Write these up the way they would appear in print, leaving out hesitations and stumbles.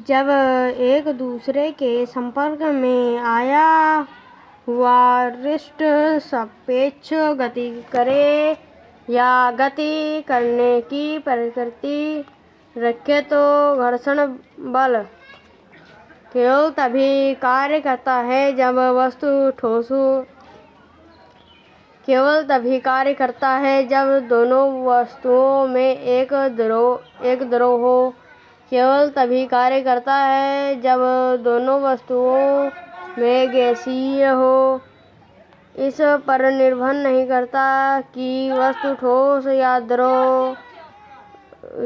जब एक दूसरे के संपर्क में आया हुआ रिष्ट सापेक्ष गति करे या गति करने की प्रकृति रखे तो घर्षण बल केवल तभी कार्य करता है जब वस्तु ठोस हो। केवल तभी कार्य करता है जब दोनों वस्तुओं में एक द्रव हो। केवल तभी कार्य करता है जब दोनों वस्तुओं में गैसीय हो। इस पर निर्भर नहीं करता कि वस्तु ठोस या द्रव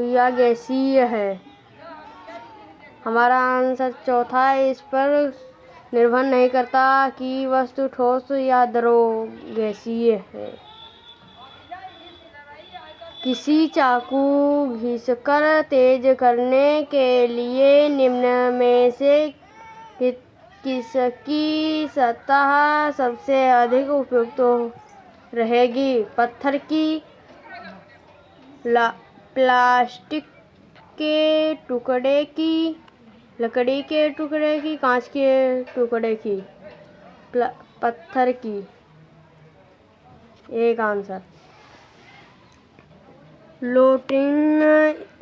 या गैसीय है। हमारा आंसर चौथा है, इस पर निर्भर नहीं करता कि वस्तु ठोस या द्रव गैसीय है। किसी चाकू घिसकर तेज करने के लिए निम्न में से किसकी सतह सबसे अधिक उपयुक्त रहेगी? पत्थर की, प्लास्टिक के टुकड़े की, लकड़ी के टुकड़े की, कांच के टुकड़े की? पत्थर की। एक आंसर। लोटिन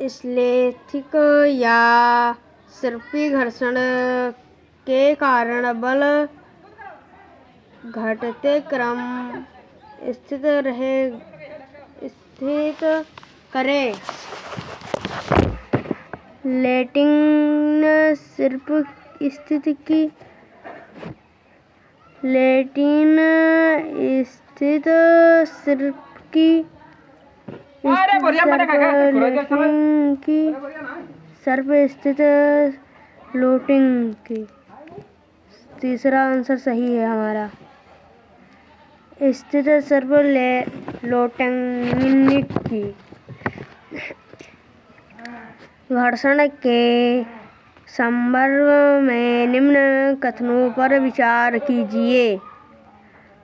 स्थैतिक या सर्पी घर्षण के कारण बल घटते क्रम स्थित करे। लेटिन सिर्फ स्थिति की, लेटिन स्थित सिर्फ की, सर्प स्थित लोटिंग की। तीसरा आंसर सही है हमारा। स्थित सर्प लोटिंग की। घर्षण के संदर्भ में निम्न कथनों पर विचार कीजिए।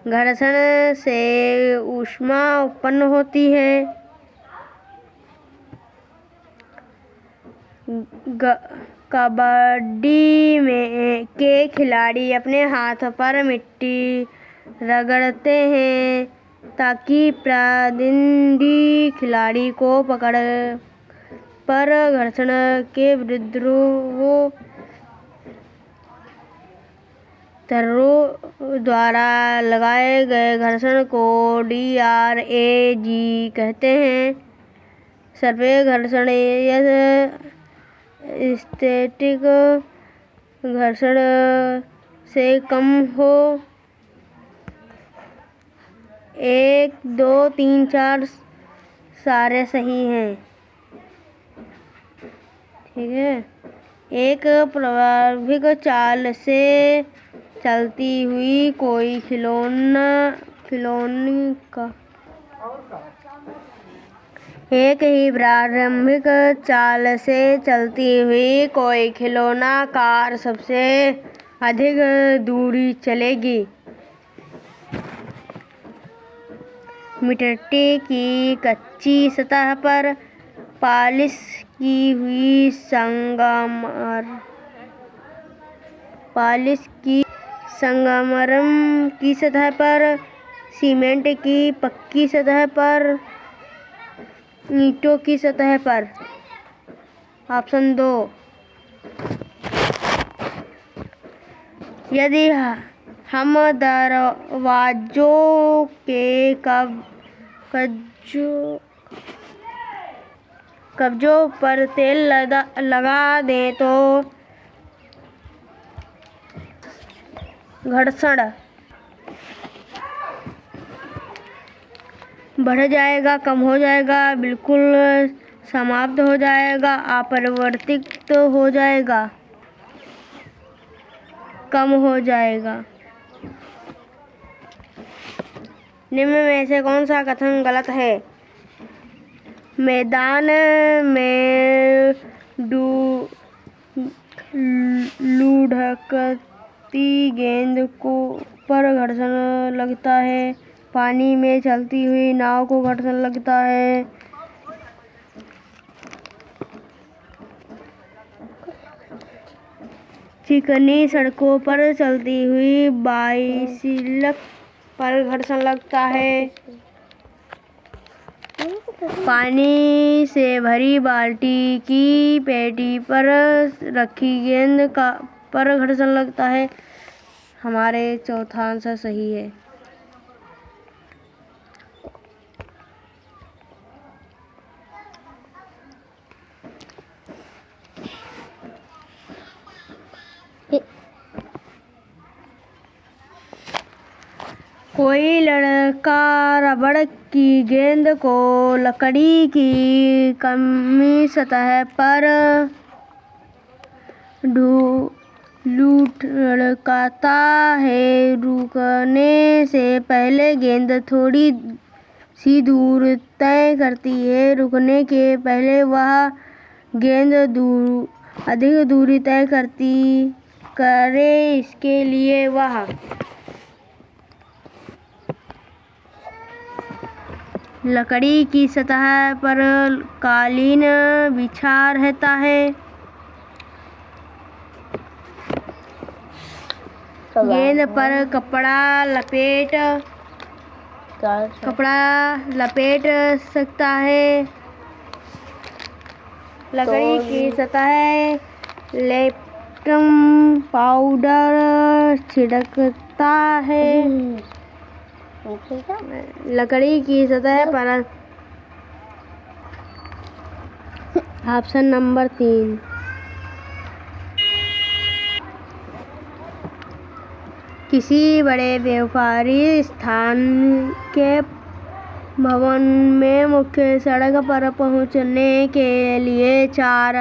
घर्षण से ऊष्मा उत्पन्न होती है। कबड्डी के खिलाड़ी अपने हाथ पर मिट्टी रगड़ते हैं ताकि प्रतिद्वंदी खिलाड़ी को पकड़ पर घर्षण के विद्रोह द्वारा लगाए गए घर्षण को DRAG कहते हैं। सर्पे घर्षण स्थैतिक घर्षण से कम हो। 1, 2, 3, 4 सारे सही हैं। ठीक है। एक प्रारंभिक चाल से चलती हुई कोई खिलौनी का एक ही प्रारंभिक चाल से चलती हुई कोई खिलौना कार सबसे अधिक दूरी चलेगी। मिट्टी की कच्ची सतह पर पॉलिश की हुई संगमरमर की सतह पर, सीमेंट की पक्की सतह पर, ईंटों की सतह पर। ऑप्शन 2। यदि हम दरवाजों के कब्जों पर तेल लगा दें तो घर्षण बढ़ जाएगा, कम हो जाएगा, बिल्कुल समाप्त हो जाएगा, अपरिवर्तित हो जाएगा, कम हो जाएगा। निम्न में से कौन सा कथन गलत है? मैदान में लुढ़कती गेंद पर घर्षण लगता है। पानी में चलती हुई नाव को घर्षण लगता है। चिकनी सड़कों पर चलती हुई बाइसिकल पर घर्षण लगता है। पानी से भरी बाल्टी की पेटी पर रखी गेंद पर घर्षण लगता है। हमारे चौथा आंसर सही है। कोई लड़का रबड़ की गेंद को लकड़ी की कमी सतह पर लुढ़काता है। रुकने से पहले गेंद थोड़ी सी दूर तय करती है। रुकने के पहले वह गेंद अधिक दूरी तय करे। इसके लिए वह लकड़ी की सतह पर कालीन बिछा रहता है। गेंद पर कपड़ा लपेट सकता है। लकड़ी की सतह लेमन पाउडर छिड़कता है। लकड़ी की सतह पर ऑप्शन नंबर 3। किसी बड़े व्यापारी स्थान के भवन में मुख्य सड़क पर पहुंचने के लिए 4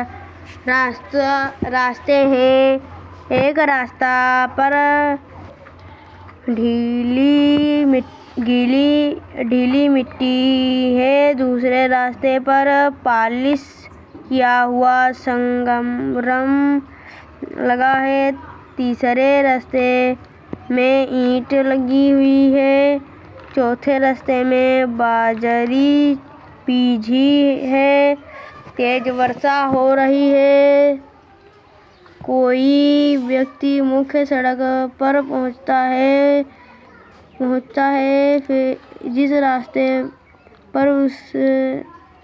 रास्ते हैं। एक रास्ता पर गीली मिट्टी है। दूसरे रास्ते पर पॉलिश किया हुआ संगमरमर लगा है। तीसरे रास्ते में ईंट लगी हुई है। चौथे रास्ते में बाजरी बिछी है। तेज वर्षा हो रही है। कोई व्यक्ति मुख्य सड़क पर पहुंचता है फिर जिस रास्ते पर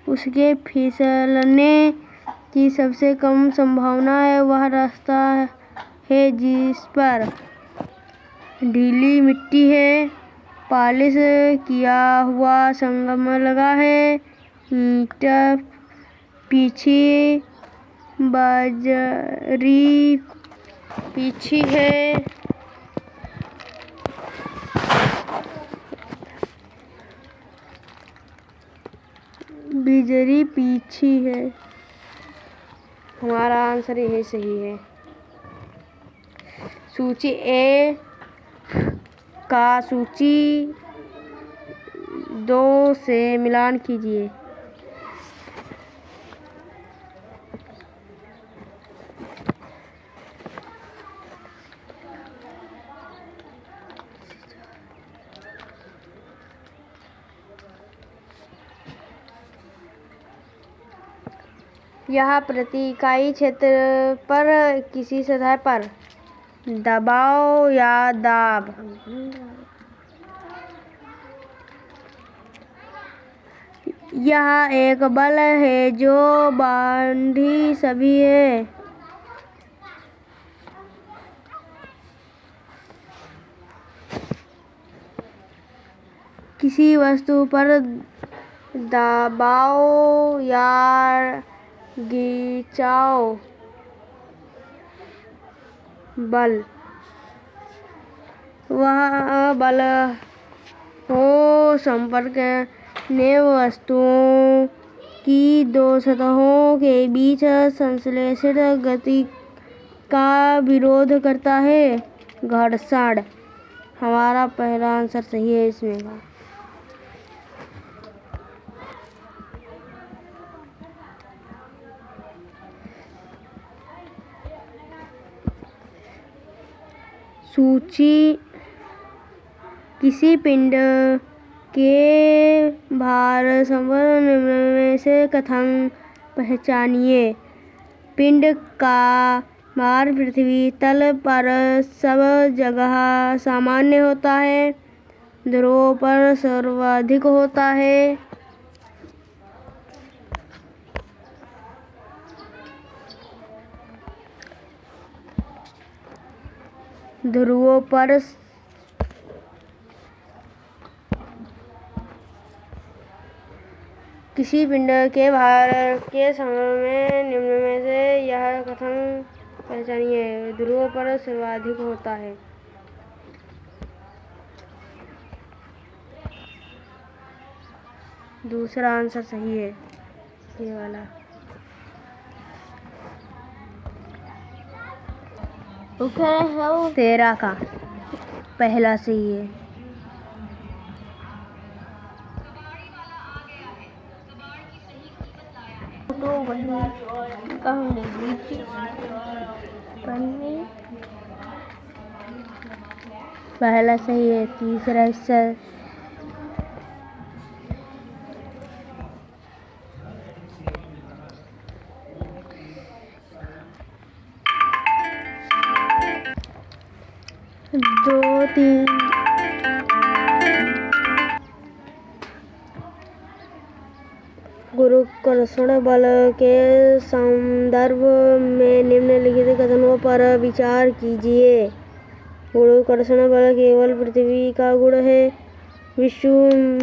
उसके फिसलने की सबसे कम संभावना है वह रास्ता है जिस पर गीली मिट्टी है, पॉलिश किया हुआ संगमरमर लगा है, ईंट बिछी, बाजरी बिछी है। बिजली पीछी है। हमारा आंसर यही सही है। सूची ए का सूची 2 से मिलान कीजिए। यह प्रति इकाई क्षेत्र पर किसी सतह पर दबाव या दाब यह एक बल है जो बांधी सभी है। किसी वस्तु पर दबाव या खिंचाव बल वह बल हो संपर्क में वस्तुओं की 2 सतहों के बीच संश्लेषित गति का विरोध करता है। घर्षण। हमारा पहला आंसर सही है इसमें का। सूची किसी पिंड के भार संबंध में से कथन पहचानिए। पिंड का भार पृथ्वी तल पर सब जगह सामान्य होता है, ध्रुवों पर सर्वाधिक होता है। ध्रुवों पर किसी पिंड के भार के संबंध में निम्न में से यह कथन पहचानिए। ध्रुवों पर सर्वाधिक होता है। दूसरा आंसर सही है, ये वाला। तेरह का पहला सही है। पहला सही है। तीसरा हिस्सा दो तीन गुरुत्वाकर्षण बल के संदर्भ में निम्नलिखित कथनों पर विचार कीजिए। गुरुत्वाकर्षण बल केवल पृथ्वी का गुण है। विश्व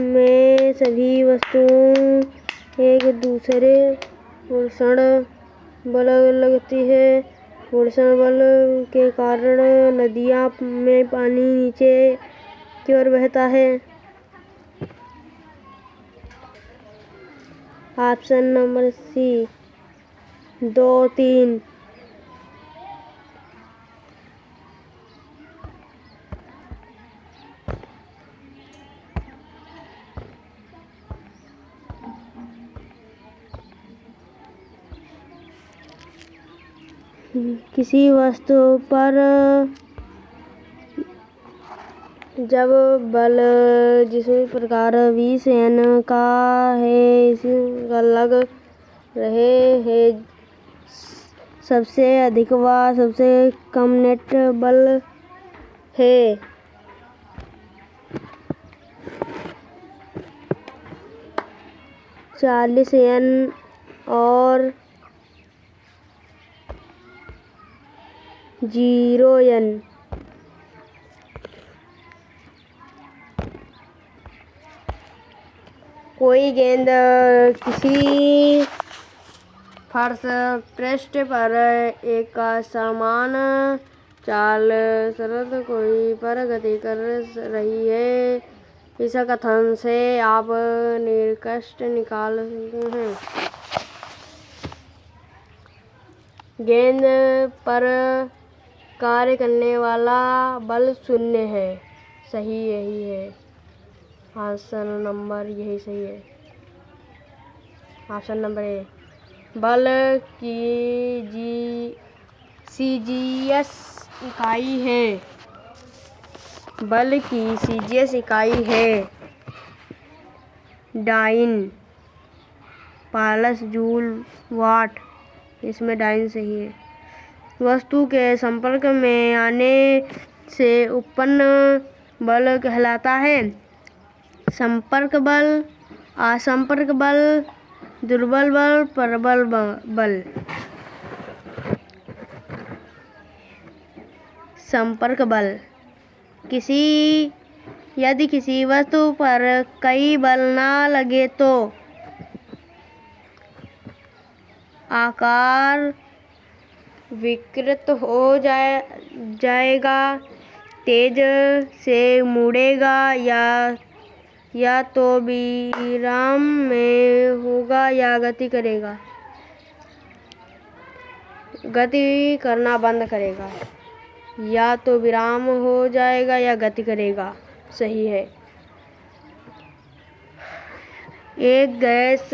में सभी वस्तुओं एक दूसरे घर्षण बल लगती है। घर्षण बल के कारण नदियाँ में पानी नीचे की ओर बहता है। Option number C, 2, 3। किसी वस्तु पर जब बल जिस प्रकार 20 N का है इसका लग रहे है, सबसे अधिक व सबसे कम नेट बल है। चालीस N और 0 N। कोई गेंद किसी फर्श पृष्ठ पर एक समान चाल शरत कोई पर गति कर रही है। इस कथन से आप निष्कर्ष निकाल सकते हैं। गेंद पर कार्य करने वाला बल शून्य है। सही यही है। ऑप्शन नंबर यही सही है। Option number A. बल की सीजीएस इकाई है। बल की सीजीएस इकाई है डाइन, पास्कल, जूल, वाट। इसमें डाइन सही है। वस्तु के संपर्क में आने से उत्पन्न बल कहलाता है संपर्क बल, असंपर्क बल, दुर्बल बल, प्रबल बल। संपर्क बल यदि किसी वस्तु पर कई बल ना लगे तो आकार विकृत हो जाएगा, तेज से मुड़ेगा या तो विराम में होगा या गति करेगा, गति करना बंद करेगा। या तो विराम हो जाएगा या गति करेगा। सही है। एक गैस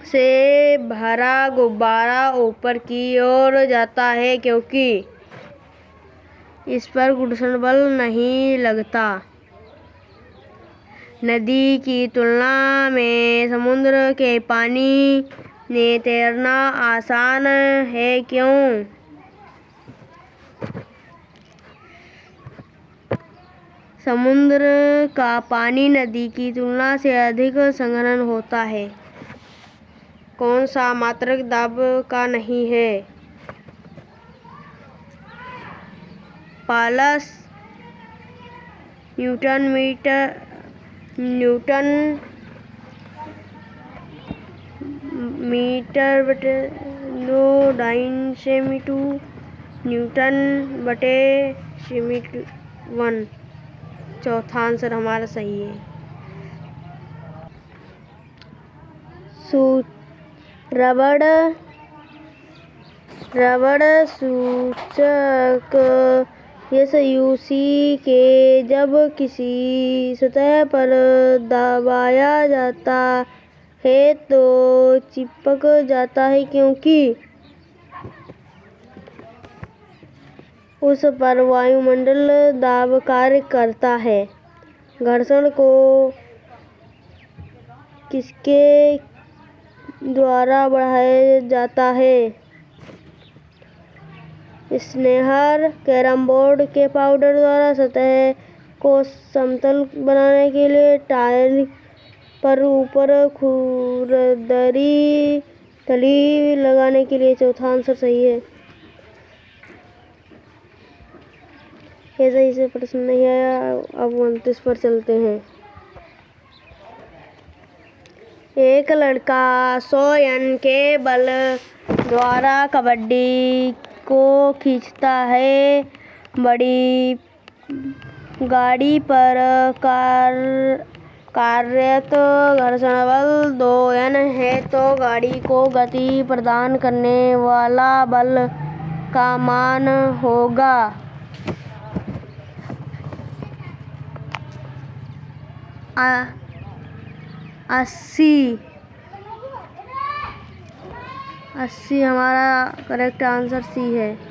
से भरा गुब्बारा ऊपर की ओर जाता है क्योंकि इस पर घर्षण बल नहीं लगता। नदी की तुलना में समुद्र के पानी में तैरना आसान है। क्यों? समुद्र का पानी नदी की तुलना से अधिक संघनन होता है। कौन सा मात्रक दाब का नहीं है? पास्कल, न्यूटन मीटर बटे न्यूटन बटे सेमी1। चौथा आंसर हमारा सही है। रबड़ सूचक SUC के जब किसी सतह पर दबाया जाता है तो चिपक जाता है, क्योंकि उस पर वायुमंडल दाब कार्य करता है। घर्षण को किसके द्वारा बढ़ाया जाता है? स्नेहर कैरम बोर्ड के पाउडर द्वारा सतह को समतल बनाने के लिए टाइल पर ऊपर खुरदरी तली लगाने के लिए। चौथा आंसर सही है। ये सही से प्रश्न नहीं आया। अब 29 पर चलते हैं। एक लड़का 100 के बल द्वारा कबड्डी को खींचता है। बड़ी गाड़ी पर कार्यरत घर्षण बल 2N है, तो गाड़ी को गति प्रदान करने वाला बल का मान होगा 80। हमारा करेक्ट आंसर C है।